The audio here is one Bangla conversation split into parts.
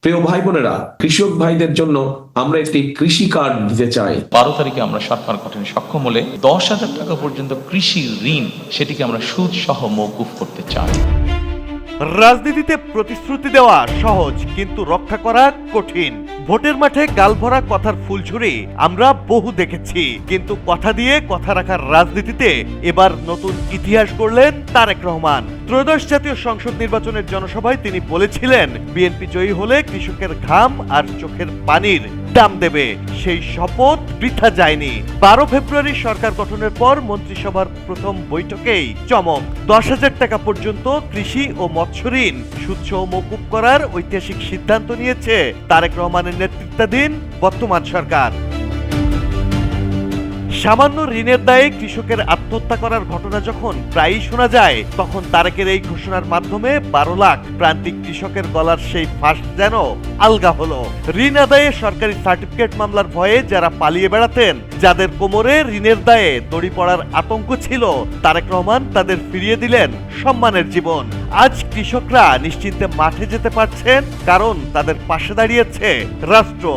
প্রিয় ভাই বোনেরা, কৃষক ভাইদের জন্য আমরা একটি কৃষি কার্ড দিতে চাই। 12 তারিখে আমরা সরকার গঠনে সক্ষম হলে 10,000 টাকা পর্যন্ত কৃষি ঋণ সেটিকে আমরা সুদ সহ মওকুফ করতে চাই। রাজনীতিতে প্রতিশ্রুতি দেওয়া সহজ, কিন্তু রক্ষা করা কঠিন। ভোটের মাঠে গালভরা কথার ফুলঝুরি আমরা বহু দেখেছি, কিন্তু কথা দিয়ে কথা রাখার রাজনীতিতে এবার নতুন ইতিহাস গড়লেন তারেক রহমান। ত্রয়োদশ জাতীয় সংসদ নির্বাচনের জনসভায় তিনি বলেছিলেন, বিএনপি জয়ী হলে কৃষকের ঘাম আর চোখের পানির দাম দেবে। সেই শপথ বৃথা যায়নি। 12 ফেব্রুয়ারি সরকার গঠনের পর মন্ত্রিসভার প্রথম বৈঠকেই চমক। 10,000 টাকা পর্যন্ত কৃষি ও মৎস্য ঋণ সুদসহ মওকুফ করার ঐতিহাসিক সিদ্ধান্ত নিয়েছে তারেক রহমানের নেতৃত্বাধীন বর্তমান সরকার। সামান্য ঋণের দায়ে কৃষকের আত্মহত্যা করার ঘটনা যখন প্রায়ই শোনা যায়, তখন তারেকের এই ঘোষণার মাধ্যমে 12 লাখ প্রান্তিক কৃষকের গলার সেই ফাঁস যেন আলগা হলো। ঋণ আদায়ে সরকারি সার্টিফিকেট মামলার ভয়ে যারা পালিয়ে বেড়াতেন, যাদের কোমরে ঋণের দায়ে দড়ি পড়ার আতঙ্ক ছিল, তারেক রহমান তাদের ফিরিয়ে দিলেন সম্মানের জীবন। আজ কৃষকরা নিশ্চিন্তে মাঠে যেতে পারছেন, কারণ তাদের পাশে দাঁড়িয়েছে রাষ্ট্র।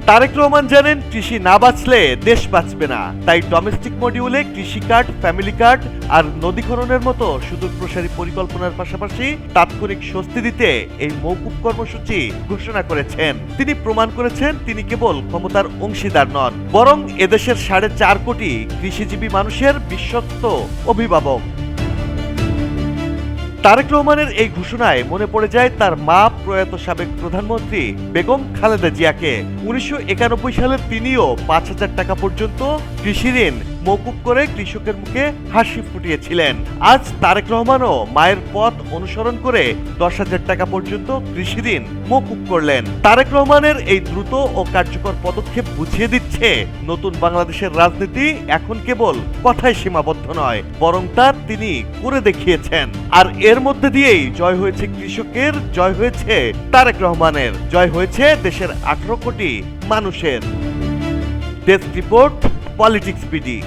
তারেক রহমান জানেন, কৃষি না বাঁচলে দেশ বাঁচবে না। তাই ডোমেস্টিক মডিউলে কৃষি কার্ড, ফ্যামিলি কার্ড আর নদীখননের মতো সুদূর প্রসারী পরিকল্পনার পাশাপাশি তাৎক্ষণিক স্বস্তি দিতে এই মওকুফ কর্মসূচি ঘোষণা করেছেন। তিনি প্রমাণ করেছেন, তিনি কেবল ক্ষমতার অংশীদার নন, বরং এদেশের 4.5 কোটি কৃষিজীবী মানুষের বিশ্বস্ত অভিভাবক। তারেক রহমানের এই ঘোষণায় মনে পড়ে যায় তার মা, প্রয়াত সাবেক প্রধানমন্ত্রী বেগম খালেদা জিয়াকে। 1991 সালে তিনিও 5,000 টাকা পর্যন্ত কৃষি ঋণ মওকুফ করে কৃষকের মুখে হাসি ফুটিয়েছিলেন। আজ তারেক রহমানও মায়ের পথ অনুসরণ করে 10,000 টাকা পর্যন্ত কৃষি ঋণ মওকুফ করলেন। তারেক রহমানের এই দ্রুত ও কার্যকর পদক্ষেপ বুঝিয়ে দিচ্ছে, নতুন বাংলাদেশের রাজনীতি এখন কেবল কথায় সীমাবদ্ধ নয়, বরং তা তিনি করে দেখিয়েছেন। আর এর মধ্যে দিয়েই জয় হয়েছে কৃষকের, জয় হয়েছে তারেক রহমানের, জয় হয়েছে দেশের 18 কোটি মানুষের। Desk report, politics BD.